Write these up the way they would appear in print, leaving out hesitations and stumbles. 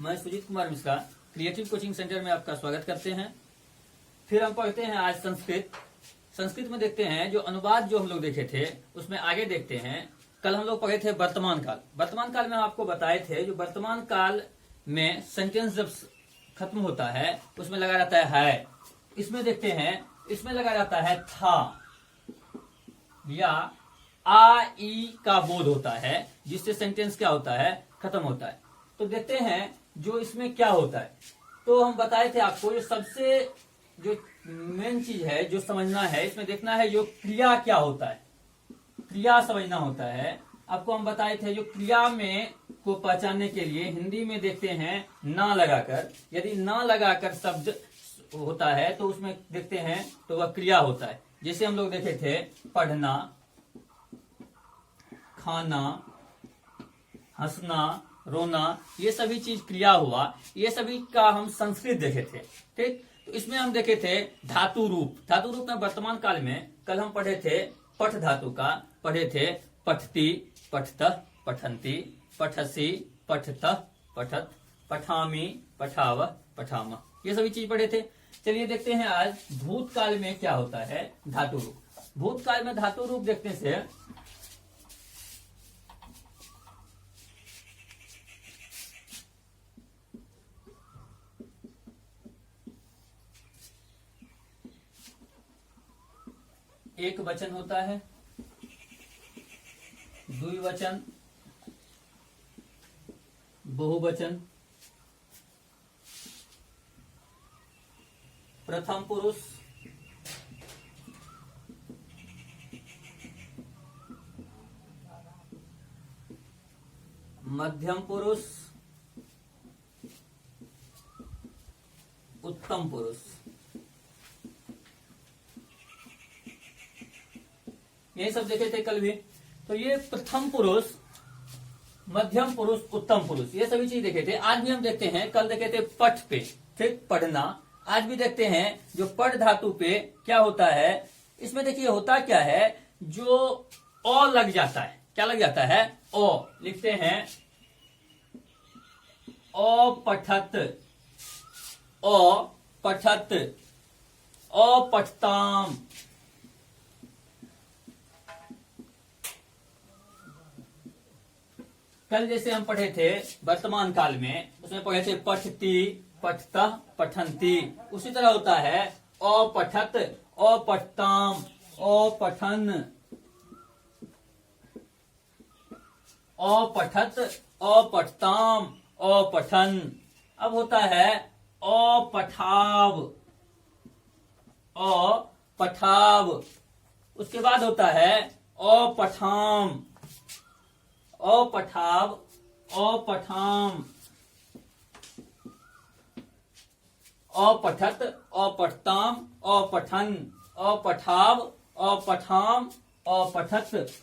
मैं Sujeet Kumar Mishra creative coaching centre में आपका स्वागत करते हैं। फिर हम पढ़ते हैं आज संस्कृत में देखते हैं जो अनुवाद जो हम लोग देखे थे उसमें आगे देखते हैं। कल हम लोग पढ़े थे वर्तमान काल में हम आपको बताए थे जो वर्तमान काल में सेंटेंस जब खत्म होता है उसमें लगा रहता है। इसमें देखते हैं, इसमें लगा रहता है था या आ ई का बोध होता है, जिससे सेंटेंस क्या होता है, खत्म होता है। तो देखते हैं जो इसमें क्या होता है। तो हम बताए थे आपको जो सबसे जो मेन चीज है जो समझना है, इसमें देखना है जो क्रिया क्या होता है, क्रिया समझना होता है। आपको हम बताए थे जो क्रिया में को पहचानने के लिए हिंदी में देखते हैं ना लगाकर, यदि ना लगाकर शब्द होता है तो उसमें देखते हैं तो वह क्रिया होता है। जैसे हम लोग देखे थे पढ़ना, खाना, हंसना, रोना, ये सभी चीज क्रिया हुआ। ये सभी का हम संस्कृत देखे थे। ठीक, तो इसमें हम देखे थे धातु रूप। धातु रूप में वर्तमान काल में कल हम पढ़े थे पठ धातु का, पढ़े थे पठती, पठतः, पठंती, पठसी, पठतः, पठत, पठामी, पठाव, पठाम, ये सभी चीज पढ़े थे। चलिए देखते हैं आज भूतकाल में क्या होता है धातु रूप। भूतकाल में धातु रूप देखने से एक वचन होता है, द्विवचन, बहुवचन, प्रथम पुरुष, मध्यम पुरुष, उत्तम पुरुष। ये सब देखे थे कल भी। तो ये प्रथम पुरुष, मध्यम पुरुष, उत्तम पुरुष, ये सभी चीज देखे थे। आज भी हम देखते हैं, कल देखे थे पठ पे, ठीक, पढ़ना। आज भी देखते हैं जो पढ़ धातु पे क्या होता है। इसमें देखिए होता क्या है, जो ओ लग जाता है। क्या लग जाता है? ओ। लिखते हैं ओ पठत, ओ पठत, ओ पठताम। कल जैसे हम पढ़े थे वर्तमान काल में, उसमें पढ़े थे पठती, पठतः, पठंती। उसी तरह होता है ओ पठत, ओ पठताम, ओ पठन, ओ पठत, ओ पठताम, ओ पठन। अब होता है ओ पठाव, ओ पठाव। उसके बाद होता है ओ पठाम, ओ पठाव, ओ पठाम, ओ पठत, ओ पठताम, ओ पठन, ओ पठाव, ओ पठाम, ओ पठत।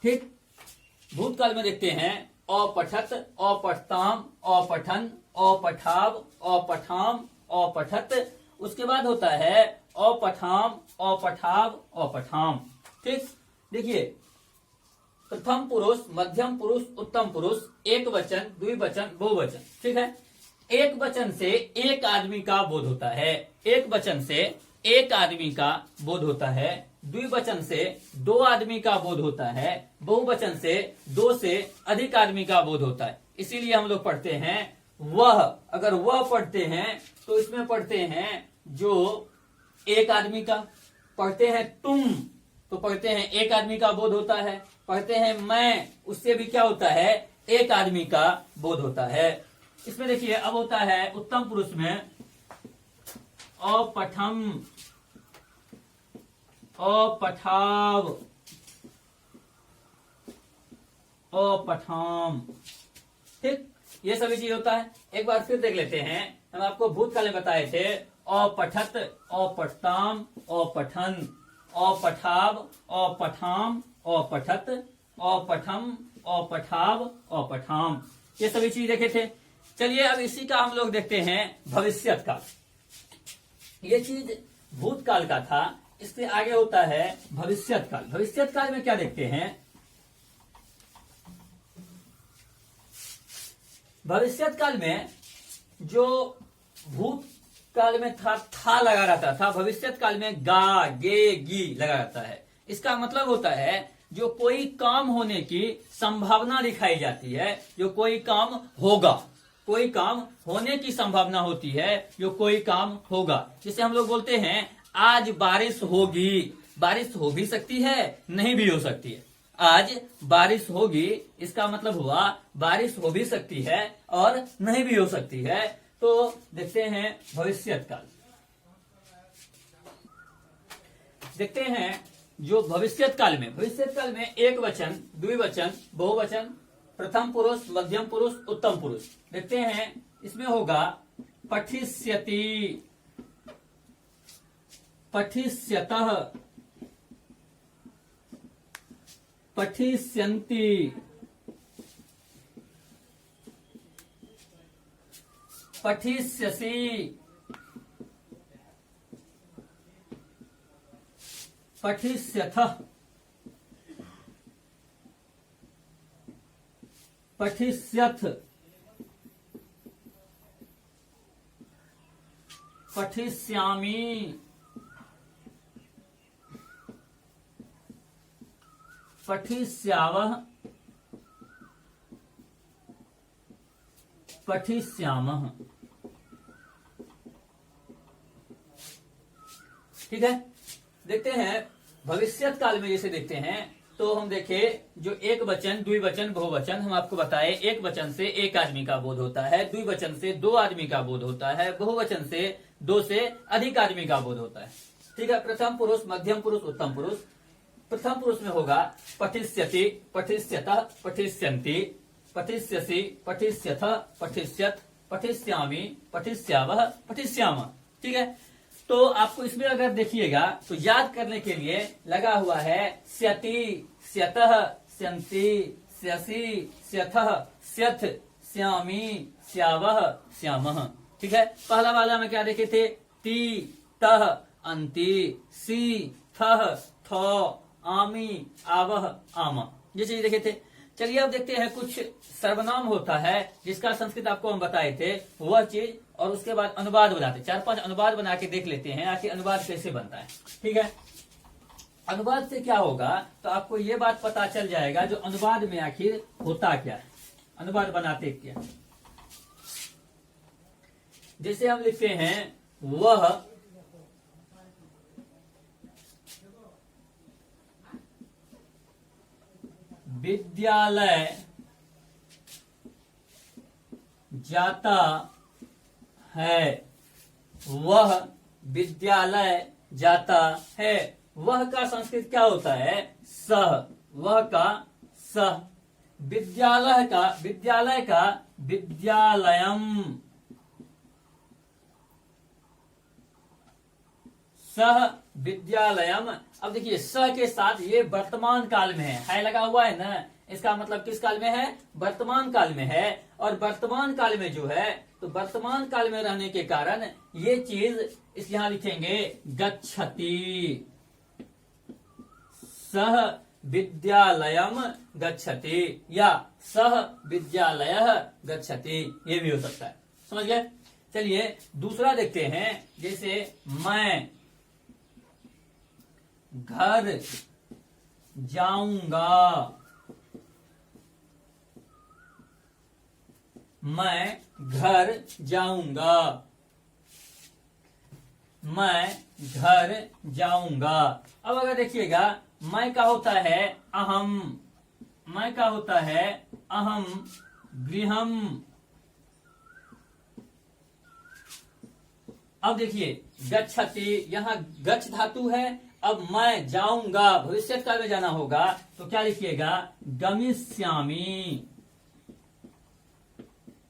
ठीक, भूतकाल में देखते हैं ओ पठत, ओ पठताम, ओ पठन, ओ पठाव, ओ पठाम, ओ पठत। उसके बाद होता है ओ पठाम, ओ पठाव, ओ पठाम। ठीक, देखिए प्रथम पुरुष, मध्यम पुरुष, उत्तम पुरुष, एक वचन, द्विवचन, बहुवचन। ठीक है, एक वचन से एक आदमी का बोध होता है, एक वचन से एक आदमी का बोध होता है, द्विवचन से दो आदमी का बोध होता है, बहुवचन से दो से अधिक आदमी का बोध होता है। इसीलिए हम लोग पढ़ते हैं वह। अगर वह पढ़ते हैं तो इसमें पढ़ते हैं जो एक आदमी का, पढ़ते हैं तुम तो पढ़ते हैं एक आदमी का बोध होता है, पढ़ते हैं मैं, उससे भी क्या होता है, एक आदमी का बोध होता है। इसमें देखिए अब होता है उत्तम पुरुष में ओ पठम, ओ पठाव, ओ पठाम। ठीक, ये सभी चीज होता है। एक बार फिर देख लेते हैं। हम आपको भूतकाल में बताए थे ओ पठत, ओ पठताम, ओ पठन, ओ पठाव, ओ पठाम, ओ पठत, ओ पठम, ओ पठाव, ओ पठाम। ये सभी चीज देखे थे। चलिए अब इसी का हम लोग देखते हैं भविष्यत काल। ये चीज भूतकाल का था, इससे आगे होता है भविष्यत काल। भविष्यत काल में क्या देखते हैं, भविष्यत काल में जो भूत काल में था लगा रहता था, भविष्यत काल में गा गे गी लगा रहता है। इसका मतलब होता है जो कोई काम होने की संभावना दिखाई जाती है, जो कोई काम होगा, कोई काम होने की संभावना होती है, जो कोई काम होगा। जैसे हम लोग बोलते हैं आज बारिश होगी, बारिश हो भी सकती है, नहीं भी हो सकती है। आज बारिश होगी, इसका मतलब हुआ बारिश हो भी सकती है और नहीं भी हो सकती है। तो देखते हैं भविष्यत काल, देखते हैं जो भविष्यत काल में एक वचन, द्विवचन, बहुवचन, प्रथम पुरुष, मध्यम पुरुष, उत्तम पुरुष। देखते हैं इसमें होगा पठिष्यति, पठिष्यतः, पठिष्यन्ति, पठिष्यसि, पठिष्यथः, पठिष्यथ, पठिष्यामि, पठिष्यावः, पठिष्यामः। ठीक है, देखते हैं भविष्यत काल में जैसे देखते हैं तो हम देखें जो एक वचन, द्विवचन, बहुवचन, हम आपको बताए एक वचन से एक आदमी का बोध होता है, द्विवचन से दो आदमी का बोध होता है, बहुवचन से दो से अधिक आदमी का बोध होता है। ठीक है, प्रथम पुरुष, मध्यम पुरुष, उत्तम पुरुष। प्रथम पुरुष में होगा पठिष्यति, पठिष्यतः, पठिष्यन्ति, पठिष्यसि, पठिष्यथः, पठिष्यत्, पठिष्यामि, पठिष्यावः, पठिष्यामः। ठीक है, तो आपको इसमें अगर देखिएगा तो याद करने के लिए लगा हुआ है स्यति, स्यतः, स्यन्ति, स्यसि, स्यथः, स्यथ, स्यामि, स्यावः, स्यामः। ठीक है, पहला वाला में क्या देखे थे? ती, तह, अंति, सी, थह, थौ, आमी, आवह, आमा, ये चीज देखे थे। चलिए अब देखते हैं कुछ सर्वनाम होता है जिसका संस्कृत आपको हम बताए थे वह चीज, और उसके बाद अनुवाद बनाते, 4-5 अनुवाद बना के देख लेते हैं आखिर अनुवाद कैसे बनता है। ठीक है, अनुवाद से क्या होगा तो आपको ये बात पता चल जाएगा जो अनुवाद में आखिर होता क्या है, अनुवाद बनाते क्या। जैसे हम लिखते हैं वह विद्यालय जाता है, वह विद्यालय जाता है। वह का संस्कृत क्या होता है? सह, वह का सह। विद्यालय का विद्यालयम, सह विद्यालयम। अब देखिए सह के साथ ये वर्तमान काल में है लगा हुआ है ना, इसका मतलब किस काल में है? वर्तमान काल में है। और वर्तमान काल में जो है तो वर्तमान काल में रहने के कारण ये चीज इस यहां लिखेंगे गच्छति, सह विद्यालयम गच्छति या सह विद्यालयः गच्छति, ये भी हो सकता है। समझ गए? चलिए दूसरा देखते हैं। जैसे मैं घर जाऊंगा, मैं घर जाऊंगा, मैं घर जाऊंगा। अब अगर देखिएगा मैं का होता है अहम, मैं का होता है अहम गृहम। अब देखिए गच्छति, यहां गच्छ धातु है। अब मैं जाऊंगा, भविष्यत काल में जाना होगा तो क्या लिखिएगा? गमिष्यामि।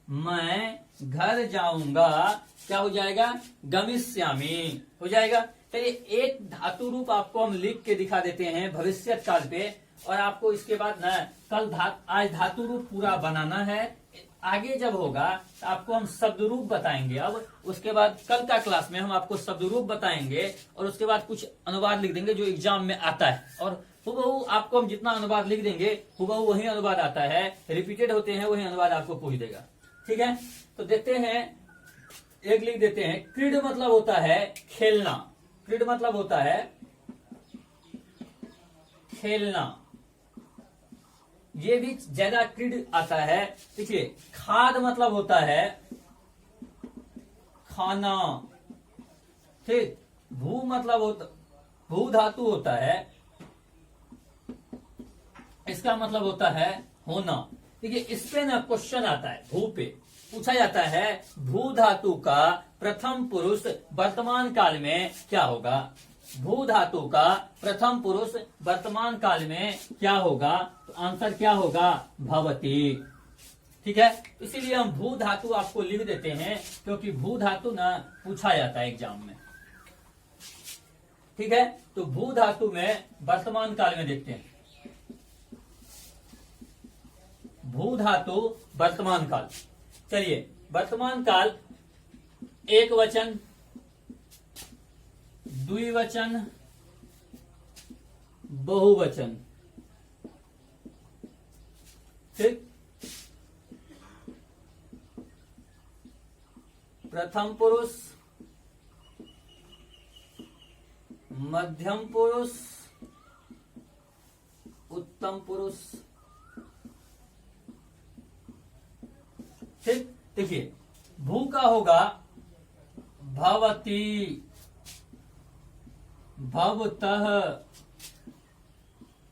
मैं घर जाऊंगा, क्या हो जाएगा? गमिष्यामि हो जाएगा। चलिए एक धातु रूप आपको हम लिख के दिखा देते हैं भविष्यत काल पे, और आपको इसके बाद ना कल आज धातु रूप पूरा बनाना है। आगे जब होगा तो आपको हम शब्द रूप बताएंगे। अब उसके बाद कल का क्लास में हम आपको शब्द रूप बताएंगे और उसके बाद कुछ अनुवाद लिख देंगे जो एग्जाम में आता है। और हुबहू आपको हम जितना अनुवाद लिख देंगे हुबहू वही अनुवाद आता है, रिपीटेड होते हैं वही अनुवाद आपको पूछ देगा। ठीक है, तो देखते हैं, एक लिख देते हैं। क्रीड मतलब होता है खेलना, क्रीड मतलब होता है खेलना, ये भी ज्यादा क्रीड आता है। देखिए, खाद मतलब होता है खाना, ठीक। भू मतलब होता, भू धातु होता है, इसका मतलब होता है होना। देखिए, इस पे ना क्वेश्चन आता है, भू पे पूछा जाता है भू धातु का प्रथम पुरुष वर्तमान काल में क्या होगा। भू धातु का प्रथम पुरुष वर्तमान काल में क्या होगा, तो आंसर क्या होगा, भवती। ठीक है, इसीलिए हम भू धातु आपको लिख देते हैं, क्योंकि भू धातु ना पूछा जाता है एग्जाम में। ठीक है, तो भू धातु में वर्तमान काल में देखते हैं, भू धातु वर्तमान काल। चलिए, वर्तमान काल एक वचन, द्विवचन, बहुवचन, ठीक। प्रथम पुरुष, मध्यम पुरुष, उत्तम पुरुष, ठीक। देखिए, भू का होगा भवती, भवतः,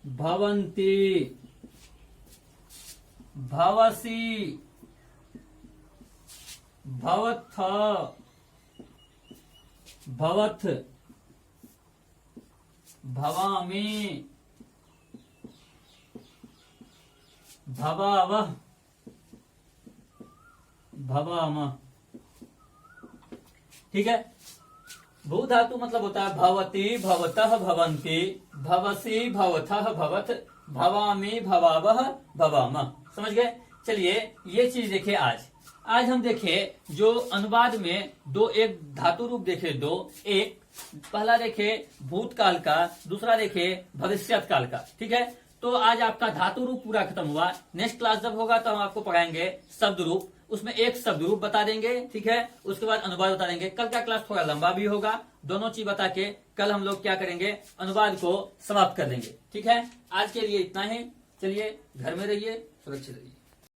भवन्ति, भवसि, भवत्थ, भवथ, भवामि, भवावः, भवामः। ठीक है, भू धातु मतलब होता है भवती, भवतः, भवन्ति, भवसि, भवथः, भवथ, भवामि, भवावः, भवामः। समझ गए। चलिए, ये चीज देखे आज हम देखे जो अनुवाद में दो, एक धातु रूप देखे दो, एक पहला देखे भूतकाल का, दूसरा देखे भविष्यत काल का। ठीक है, तो आज आपका धातु रूप पूरा खत्म हुआ। नेक्स्ट क्लास जब होगा तो हम आपको पढ़ाएंगे शब्द रूप, उसमें एक शब्द रूप बता देंगे, ठीक है, उसके बाद अनुवाद बता देंगे। कल का क्लास थोड़ा लंबा भी होगा, दोनों चीज बता के कल हम लोग क्या करेंगे, अनुवाद को समाप्त कर देंगे। ठीक है, आज के लिए इतना ही। चलिए, घर में रहिए, सुरक्षित रहिए।